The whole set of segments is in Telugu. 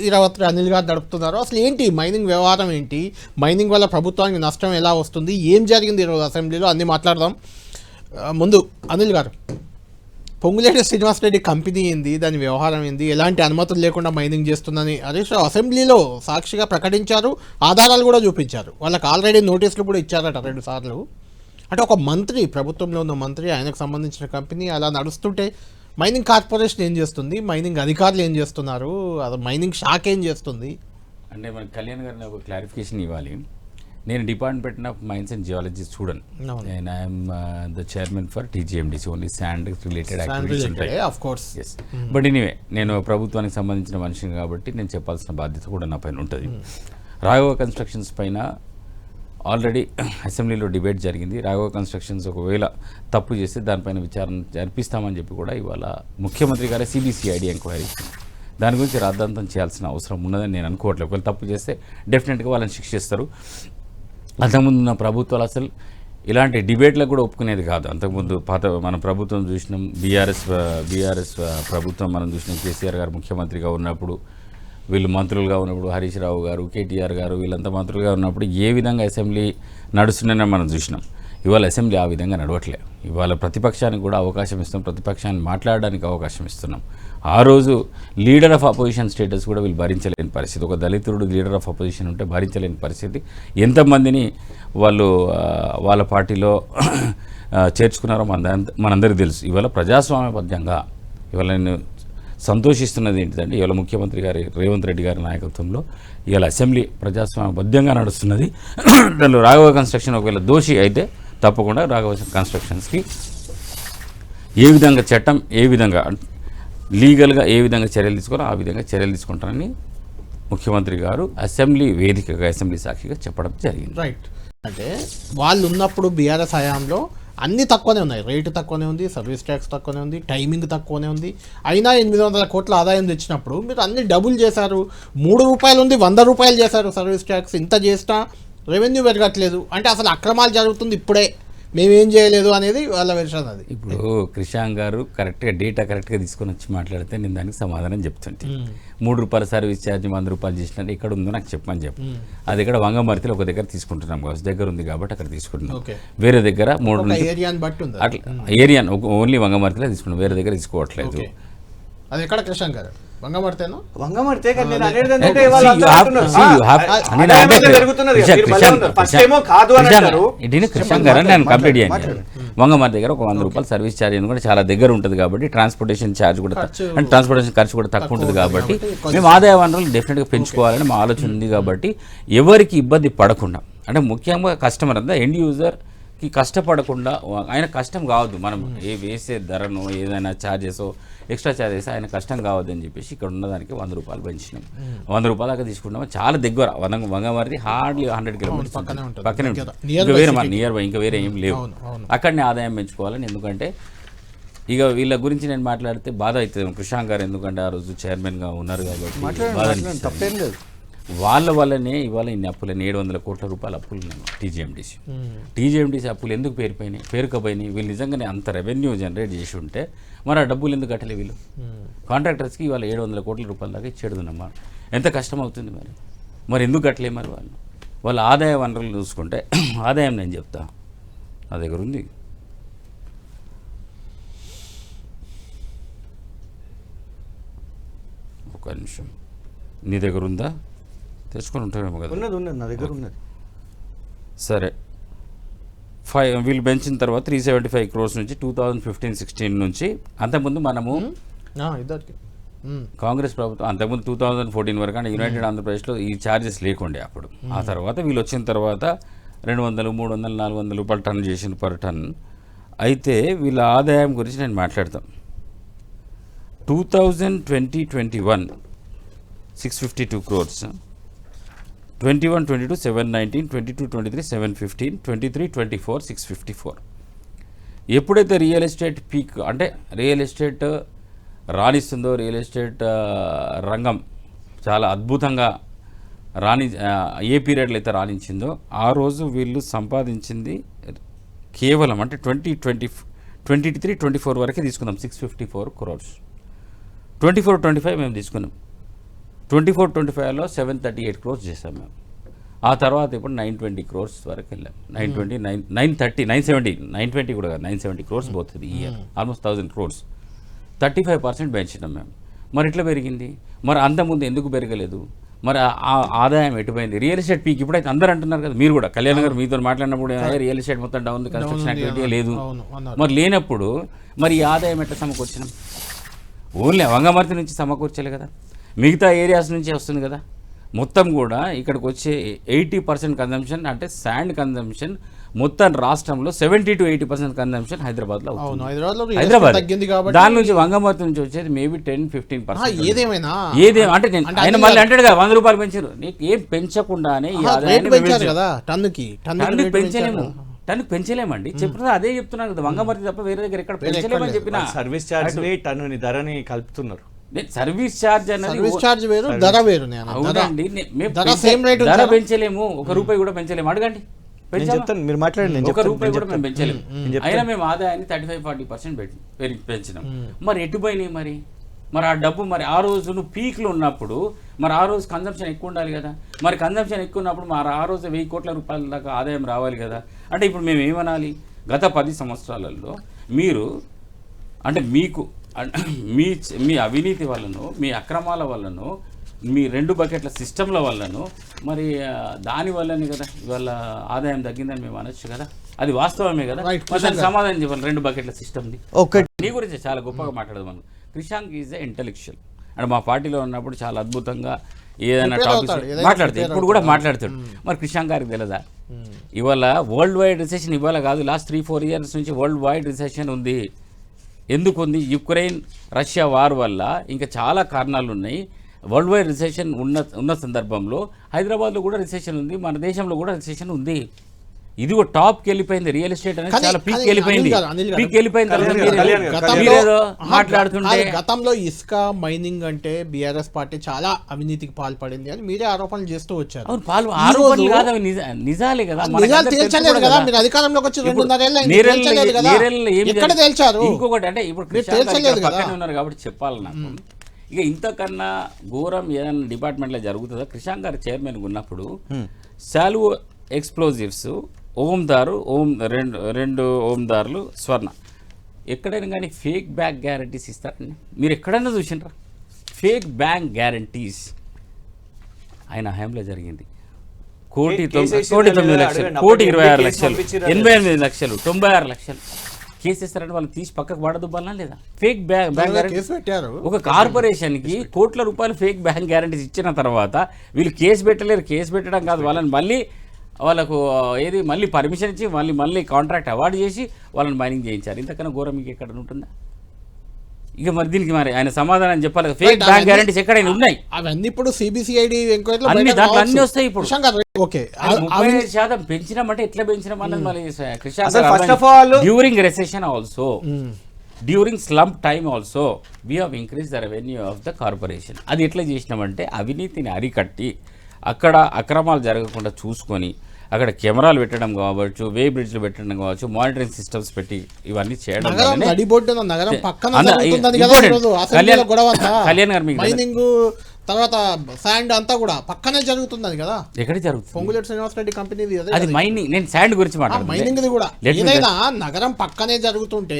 ఇరావత్రి అనిల్ గారు నడుపుతున్నారు. అసలు ఏంటి మైనింగ్ వ్యవహారం ఏంటి, మైనింగ్ వల్ల ప్రభుత్వానికి నష్టం ఎలా వస్తుంది, ఏం జరిగింది ఈరోజు అసెంబ్లీలో అన్నీ మాట్లాడదాం. ముందు అనిల్ గారు, పొంగులేటి శ్రీనివాసరెడ్డి కంపెనీ ఏంది, దాని వ్యవహారం ఏంది, ఎలాంటి అనుమతులు లేకుండా మైనింగ్ చేస్తుందని హరీష్ రావు అసెంబ్లీలో సాక్షిగా ప్రకటించారు, ఆధారాలు కూడా చూపించారు. వాళ్ళకి ఆల్రెడీ నోటీసులు కూడా ఇచ్చారట 2 సార్లు. అంటే ఒక మంత్రి, ప్రభుత్వంలో ఉన్న మంత్రి, ఆయనకు సంబంధించిన కంపెనీ అలా నడుస్తుంటే మైనింగ్ కార్పొరేషన్ ఏం చేస్తుంది, మైనింగ్ అధికారులు ఏం చేస్తున్నారు, అది మైనింగ్ శాఖ ఏం చేస్తుంది? అంటే మనకి కళ్యాణ్ గారిని ఒక క్లారిఫికేషన్ ఇవ్వాలి. నేను department of mines and geology చూడను. And I'm the chairman for TGMDC, only sand related activities ఉంటాయి. ఎస్, బట్ ఎనీవే నేను ప్రభుత్వానికి సంబంధించిన మనిషిని కాబట్టి నేను చెప్పాల్సిన బాధ్యత కూడా నా పైన ఉంటుంది. రాఘవ కన్స్ట్రక్షన్స్ పైన ఆల్రెడీ అసెంబ్లీలో డిబేట్ జరిగింది. రాఘవ కన్స్ట్రక్షన్స్ ఒకవేళ తప్పు చేస్తే దానిపైన విచారణ జరిపిస్తామని చెప్పి కూడా ఇవాళ ముఖ్యమంత్రి గారే సిబిసిఐడి ఎంక్వైరీ ఇచ్చింది. దాని గురించి రాద్ధాంతం చేయాల్సిన అవసరం ఉన్నదని నేను అనుకోవట్లేదు. ఒకవేళ తప్పు చేస్తే డెఫినెట్గా వాళ్ళని శిక్షిస్తారు. అంతకుముందు ఉన్న ప్రభుత్వాలు అసలు ఇలాంటి డిబేట్లకు కూడా ఒప్పుకునేది కాదు. అంతకుముందు మన ప్రభుత్వం చూసినాం, బీఆర్ఎస్ ప్రభుత్వం మనం చూసినాం. కేసీఆర్ గారు ముఖ్యమంత్రిగా ఉన్నప్పుడు, వీళ్ళు మంత్రులుగా ఉన్నప్పుడు, హరీష్ రావు గారు, కేటీఆర్ గారు వీళ్ళంతా మంత్రులుగా ఉన్నప్పుడు ఏ విధంగా అసెంబ్లీ నడుస్తుందని మనం చూసినాం. ఇవాళ అసెంబ్లీ ఆ విధంగా నడవట్లేదు. ఇవాళ ప్రతిపక్షానికి కూడా అవకాశం ఇస్తాం, ప్రతిపక్షాన్ని మాట్లాడడానికి అవకాశం ఇస్తున్నాం. ఆ రోజు లీడర్ ఆఫ్ అపోజిషన్ స్టేటస్ కూడా వీళ్ళు భరించలేని పరిస్థితి. ఒక దళితుడు లీడర్ ఆఫ్ అపోజిషన్ ఉంటే భరించలేని పరిస్థితి. ఎంతమందిని వాళ్ళు వాళ్ళ పార్టీలో చేర్చుకున్నారో మనందరికీ తెలుసు. ఇవాళ ప్రజాస్వామ్యబద్ధంగా ఇవాళ నేను సంతోషిస్తున్నది ఏంటిదంటే, ఇవాళ ముఖ్యమంత్రి గారి రేవంత్ రెడ్డి గారి నాయకత్వంలో ఇవాళ అసెంబ్లీ ప్రజాస్వామ్యబద్ధంగా నడుస్తున్నది. దానిలో రాఘవ కన్స్ట్రక్షన్ ఒకవేళ దోషి అయితే తప్పకుండా రాఘవ కన్స్ట్రక్షన్స్కి ఏ విధంగా చట్టం, ఏ విధంగా లీగల్గా ఏ విధంగా చర్యలు తీసుకోవాలో ఆ విధంగా చర్యలు తీసుకుంటారని ముఖ్యమంత్రి గారు అసెంబ్లీ వేదికగా, అసెంబ్లీ సాక్షిగా చెప్పడం జరిగింది. రైట్. అంటే వాళ్ళు ఉన్నప్పుడు బీఆర్ఎస్ హయాంలో అన్నీ తక్కువనే ఉన్నాయి, రేటు తక్కువనే ఉంది, సర్వీస్ ట్యాక్స్ తక్కువనే ఉంది, టైమింగ్ తక్కువనే ఉంది. అయినా 800 కోట్ల ఆదాయం తెచ్చినప్పుడు మీరు అన్ని డబుల్ చేశారు. 3 రూపాయలు ఉంది, 100 రూపాయలు చేశారు సర్వీస్ ట్యాక్స్. ఇంత చేసినా రెవెన్యూ పెరగట్లేదు. అంటే అసలు అక్రమాలు జరుగుతుంది ఇప్పుడే, మేమేం చేయలేదు అనేది వాళ్ళ వెర్షన్. అది ఇప్పుడు కృషాంక్ గారు కరెక్ట్గా డేటా కరెక్ట్గా తీసుకొని వచ్చి మాట్లాడితే నేను దానికి సమాధానం చెప్తుంటే, 3 రూపాయల సర్వీస్ ఛార్జ్ 100 రూపాయలు చేసినట్టు ఎక్కడ ఉందో నాకు చెప్పమని చెప్పు. అది ఇక్కడ వంగమర్తిలో ఒక దగ్గర తీసుకుంటున్నాం కావచ్చు, దగ్గర ఉంది కాబట్టి అక్కడ తీసుకుంటున్నాం. వేరే దగ్గర 3 ఏరియాని బట్టి ఉంది, అట్లా ఏరియా ఓన్లీ వంగమర్తిలో తీసుకున్నాం, వేరే దగ్గర తీసుకోవట్లేదు. అది ఎక్కడ కృష్ణ గారు? వంగమర్తేనా? వంగమర్తే కృష్ణ గారు నేను కంప్లీట్ చేయండి. వంగమర్తి దగ్గర ఒక 100 రూపాయలు సర్వీస్ ఛార్జ్ కూడా చాలా దగ్గర ఉంటుంది కాబట్టి ట్రాన్స్పోర్టేషన్ ఛార్జ్ కూడా అంటే ట్రాన్స్పోర్టేషన్ ఖర్చు కూడా తక్కువ ఉంటుంది కాబట్టి మేము ఆదాయ వనరులు డెఫినెట్గా పెంచుకోవాలని మా ఆలోచన ఉంది. కాబట్టి ఎవరికి ఇబ్బంది పడకుండా, అంటే ముఖ్యంగా కస్టమర్ అంతా ఎండ్ యూజర్కి కష్టపడకుండా, ఆయన కష్టం కావద్దు, మనం వేసే ధరను ఏదైనా ఛార్జెస్ ఎక్స్ట్రా ఛార్జెస్ ఆయన కష్టం కావద్దని చెప్పేసి ఇక్కడ ఉన్నదానికి 100 రూపాయలు పెంచినాం. 100 రూపాయలు దాకా తీసుకుంటాము. చాలా దగ్గర వంగమర్తి హార్డ్లీ 100 కిలోమీటర్స్ పక్కనే ఉంటుంది. ఇంకా వేరే మన నియర్ బై ఇంకా వేరే ఏం లేవు. అక్కడనే ఆదాయం పెంచుకోవాలని. ఎందుకంటే ఇక వీళ్ళ గురించి నేను మాట్లాడితే బాధ అవుతుంది కృషాంక్ గారు, ఎందుకంటే ఆ రోజు చైర్మన్గా ఉన్నారు కాబట్టి బాధ. వాళ్ళ వల్లనే ఇవాళ ఇన్ని అప్పులని 700 కోట్ల రూపాయల అప్పులు ఉన్నాయి టీజీఎండిసి అప్పులు ఎందుకు పేరుకపోయినాయి? వీళ్ళు నిజంగానే అంత రెవెన్యూ జనరేట్ చేసి ఉంటే మరి ఆ డబ్బులు ఎందుకు కట్టలే? వీళ్ళు కాంట్రాక్టర్స్కి ఇవాళ 700 కోట్ల రూపాయల దాకా ఇచ్చేడున్నామా? ఎంత కష్టం అవుతుంది మరి ఎందుకు కట్టలే? మరి వాళ్ళ ఆదాయ వనరులు చూసుకుంటే ఆదాయం నేను చెప్తా, నా దగ్గర ఉంది. ఒక నిమిషం, నీ దగ్గర ఉందా? తెచ్చుకొని ఉంటామేమో కదా. నా దగ్గర ఉన్నది. సరే, వీళ్ళు పెంచిన తర్వాత 375 crores నుంచి 2015-16 నుంచి, అంతకుముందు మనము కాంగ్రెస్ ప్రభుత్వం అంతకుముందు 2014 వరకు అంటే యునైటెడ్ ఆంధ్రప్రదేశ్లో ఈ ఛార్జెస్ లేకుండే అప్పుడు. ఆ తర్వాత వీళ్ళు వచ్చిన తర్వాత 200, 300, 400 రూపాయలు టన్ చేసిన పర్ టన్. అయితే వీళ్ళ ఆదాయం గురించి నేను మాట్లాడతాం. 2020-21 652 crores, 21-22 719, 22-23 715, 23-24 654. ఎప్పుడైతే రియల్ ఎస్టేట్ పీక్ అంటే రియల్ ఎస్టేట్ రాణిస్తుందో, రియల్ ఎస్టేట్ రంగం చాలా అద్భుతంగా ఏ పీరియడ్లో అయితే రాణించిందో ఆ రోజు వీళ్ళు సంపాదించింది కేవలం అంటే 2023-24 వరకే తీసుకుందాం 654 crores. 24-25 మేము తీసుకున్నాం. 24-25లో 738 crores చేసాం మేము. ఆ తర్వాత ఇప్పుడు 920 crores వరకు వెళ్ళాం. 920, 930, 970, 920 కూడా కాదు, 970 crores పోతుంది ఈ ఇయర్. Almost 1000 crores. 35% పెంచినాం మేము. మరి ఇట్లా పెరిగింది. మరి అంతకుముందు ఎందుకు పెరగలేదు? మరి ఆ ఆదాయం ఎటుపోయింది? రియల్ ఎస్టేట్ పీక్ ఇప్పుడైతే అందరూ అంటున్నారు కదా, మీరు కూడా కళ్యాణ్ గారు మీతో మాట్లాడినప్పుడు రియల్ ఎస్టేట్ మొత్తం డౌన్, కన్స్ట్రక్షన్ యాక్టివిటీ లేదు. మరి లేనప్పుడు మరి ఈ ఆదాయం ఎట్లా సమకూర్చినాం? ఓన్లీ వంగమర్తి నుంచి సమకూర్చాలి కదా, మిగతా ఏరియాస్ నుంచి వస్తుంది కదా. మొత్తం కూడా ఇక్కడికి వచ్చే 80% కన్జంప్షన్ అంటే శాండ్ కన్జంప్షన్ మొత్తం రాష్ట్రంలో 70 to 80% కన్జంప్షన్ హైదరాబాద్లో అవుతుంది. హైదరాబాద్ దాని నుంచి వంగమర్తి నుంచి వచ్చేది మేబీ 10-15%. ఏదేమైనా అంటే ఆయన మళ్ళీ అంటాడు కదా 100 రూపాయలు పెంచారు. నీకు ఏం పెంచకుండానే ఈ ఆదాయాన్ని పెంచలేము. టన్ను పెంచలేమండి. చెప్తున్నా అదే చెప్తున్నాను కదా, వంగమర్తి తప్ప వేరే దగ్గర ఎక్కడ పెంచలేమని చెప్పిన. సర్వీస్ ఛార్జ్ టన్నుని ధరని కలుపుతున్నారు. సర్వీస్ ఛార్జ్ ఛార్జ్ వేరు, ధర వేరు. అవునండి, ధర పెంచలేము, 1 రూపాయి కూడా పెంచలేము. అడగండి, మీరు మాట్లాడండి. 1 రూపాయి కూడా మేము పెంచలేము. అయినా మేము ఆదాయాన్ని 35-40% పెంచినాం. మరి ఎటు పోయినాయి? మరి ఆ డబ్బు మరి ఆ రోజు నువ్వు పీక్లో ఉన్నప్పుడు మరి ఆ రోజు కన్జంప్షన్ ఎక్కువ ఉండాలి కదా. మరి కన్జంప్షన్ ఎక్కువ ఉన్నప్పుడు మరి ఆ రోజు 1000 కోట్ల రూపాయల దాకా ఆదాయం రావాలి కదా. అంటే ఇప్పుడు మేము ఏమనాలి? గత 10 సంవత్సరాలలో మీరు అంటే మీకు మీ అవినీతి వల్లనో, మీ అక్రమాల వల్లనో, మీ 2 బకెట్ల సిస్టంల వల్లనో మరి దాని వల్లనే కదా ఇవాళ ఆదాయం తగ్గిందని మేము అనొచ్చు కదా. అది వాస్తవమే కదా. దానికి సమాధానం చెప్పాలి. 2 బకెట్ల సిస్టమ్ది నీ గురించి చాలా గొప్పగా మాట్లాడదాం. Krishank is a intellectual. అంటే మా పార్టీలో ఉన్నప్పుడు చాలా అద్భుతంగా ఏదైనా టాపిక్స్ మాట్లాడతాడు, ఇప్పుడు కూడా మాట్లాడతాడు. మరి క్రిషాంక్ గారికి తెలియదా? ఇవాళ వరల్డ్ వైడ్ రిసెషన్ ఇవాళ కాదు, లాస్ట్ 3-4 years నుంచి వరల్డ్ వైడ్ రిసెషన్ ఉంది. ఎందుకు ఉంది? యుక్రెయిన్ రష్యా వార్ వల్ల ఇంకా చాలా కారణాలు ఉన్నాయి. వరల్డ్ వైడ్ రిసెషన్ ఉన్న సందర్భంలో హైదరాబాద్లో కూడా రిసెషన్ ఉంది, మన దేశంలో కూడా రిసెషన్ ఉంది. ఇది ఒక టాప్కి వెళ్ళిపోయింది. రియల్ ఎస్టేట్ అనేది చాలా పీక్ వెళ్ళిపోయింది. పీక్ వెళ్ళిపోయిన మాట్లాడుతుంటే గతంలో ఇసుక మైనింగ్ అంటే బీఆర్ఎస్ పార్టీ చాలా అవినీతికి పాల్పడింది అని మీరే ఆరోపణలు చేస్తూ వచ్చారు. ఆరోపణలు కాదు, నిజాలే కదా. తేల్చలేదు కదా మీరు అధికారంలోకి వచ్చి 2.5 ఏళ్ళు తేల్చారు. ఇంకొకటి అంటే ఇప్పుడు తేల్చలేదు పక్కనే ఉన్నారు కాబట్టి చెప్పాలి నాకు. ఇక ఇంతకన్నా ఘోరం ఏదైనా డిపార్ట్మెంట్లో జరుగుతుందా? క్రిషాంక్ గారు చైర్మన్ ఉన్నప్పుడు సాల్వో ఎక్స్ప్లోజివ్స్ ఓందారు రెండు ఓందారులు స్వర్ణ ఎక్కడైనా కానీ ఫేక్ బ్యాంక్ గ్యారంటీస్ ఇస్తారండి. మీరు ఎక్కడైనా చూసినరా ఫేక్ బ్యాంక్ గ్యారంటీస్? ఆయన హయాంలో జరిగింది. 1,09,00,000, 1,26,00,000, 88 లక్షలు, 96 లక్షలు కేసు ఇస్తారంటే వాళ్ళు తీసి పక్కకు పడదుబ్బాలనా లేదా? ఫేక్ బ్యాంక్ గ్యారంటీస్ పెట్టారు. ఒక కార్పొరేషన్కి కోట్ల రూపాయలు ఫేక్ బ్యాంక్ గ్యారంటీస్ ఇచ్చిన తర్వాత వీళ్ళు కేసు పెట్టలేరు. కేసు పెట్టడం కాదు, వాళ్ళని మళ్ళీ వాళ్ళకు మళ్ళీ పర్మిషన్ ఇచ్చి మళ్ళీ కాంట్రాక్ట్ అవార్డు చేసి వాళ్ళని మైనింగ్ చేయించారు. ఇంతకన్నా ఘోరం మీకు ఎక్కడ ఉంటుందా? ఇక మరి దీనికి మరి ఆయన సమాధానం చెప్పాలి. ఫేక్ బ్యాంక్ గ్యారంటీస్ ఎక్కడైనా ఉన్నాయి. అవన్నీ ఇప్పుడు సిబిసిఐడి అన్ని దాంట్లో అన్ని వస్తాయి. ఇప్పుడు 35% పెంచినామంటే ఎట్లా పెంచినాం అన్నది మళ్ళీ Krishank during recession also, during slump time also we have increase the revenue of the corporation. అది ఎట్లా చేసినామంటే అవినీతిని అరికట్టి అక్కడ అక్రమాలు జరగకుండా చూసుకొని అక్కడ కెమెరాలు పెట్టడం కావచ్చు, వే బ్రిడ్జ్లు పెట్టడం కావచ్చు, మానిటరింగ్ సిస్టమ్స్ పెట్టి ఇవన్నీ చేయడం. కళ్యాణ్ గారు మైనింగ్ తర్వాత శాండ్ అంతా కూడా పక్కనే జరుగుతుంది కదా. ఎక్కడ జరుగుతుంది? పొంగులేటి శ్రీనివాసరెడ్డి కంపెనీ అది మైనింగ్. నేను శాండ్ గురించి మాట్లాడుతున్నాను. మైనింగ్ కూడా ఏదైనా నగరం పక్కనే జరుగుతుంటే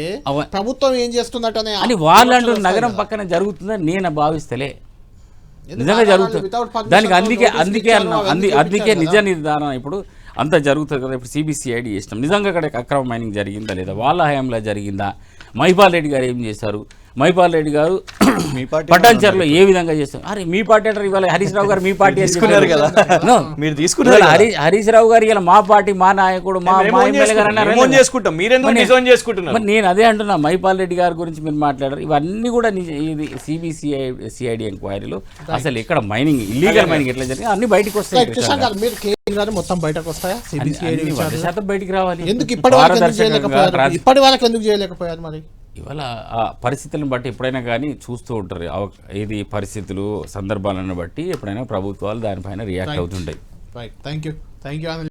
ప్రభుత్వం ఏం చేస్తుందటనే అని వాళ్ళు అంటారు. నగరం పక్కనే జరుగుతుందని నేను భావిస్తలే, నిజంగా జరుగుతుంది. దానికి అందుకే నిజ నిర్ధారణ ఇప్పుడు అంతా జరుగుతుంది కదా. ఇప్పుడు సిబిసిఐడి చేసినాం. నిజంగా అక్కడ అక్రమ మైనింగ్ జరిగిందా లేదా, వాళ్ళ హయాంలో జరిగిందా? మహిపాల్ రెడ్డి గారు ఏం చేశారు? మహిపాల్ రెడ్డి గారు పటాన్చర్లో ఏ విధంగా చేస్తారు? అరే మీ పార్టీ అంటారు, ఇవాళ హరీష్ రావు గారు మీ పార్టీ తీసుకున్నారు కదా. మీరు తీసుకున్నారు. హరీష్ రావు గారు ఇలా మా పార్టీ, మా నాయకుడు, మా ఎమ్మెల్యే గారు అన్నారు. నేను అదే అంటున్నా. మహిపాల్ రెడ్డి గారి గురించి మీరు మాట్లాడారు. ఇవన్నీ కూడా ఇది సిబిసిఐడి ఎంక్వైరీలో అసలు ఎక్కడ మైనింగ్, ఇల్లీగల్ మైనింగ్ ఎట్లా జరిగింది అన్ని బయటకు వస్తాయి. మొత్తం బయటకు వస్తాయా? శాతం బయటికి రావాలి. ఎందుకు ఇప్పటి వరకు ఎందుకు చేయలేకపోయారు? మరి ఇవాళ ఆ పరిస్థితులను బట్టి ఎప్పుడైనా కానీ చూస్తూ ఉంటారు. ఇది పరిస్థితులు సందర్భాలను బట్టి ఎప్పుడైనా ప్రభుత్వాలు దానిపైన రియాక్ట్ అవుతుంటాయి. Right, thank you.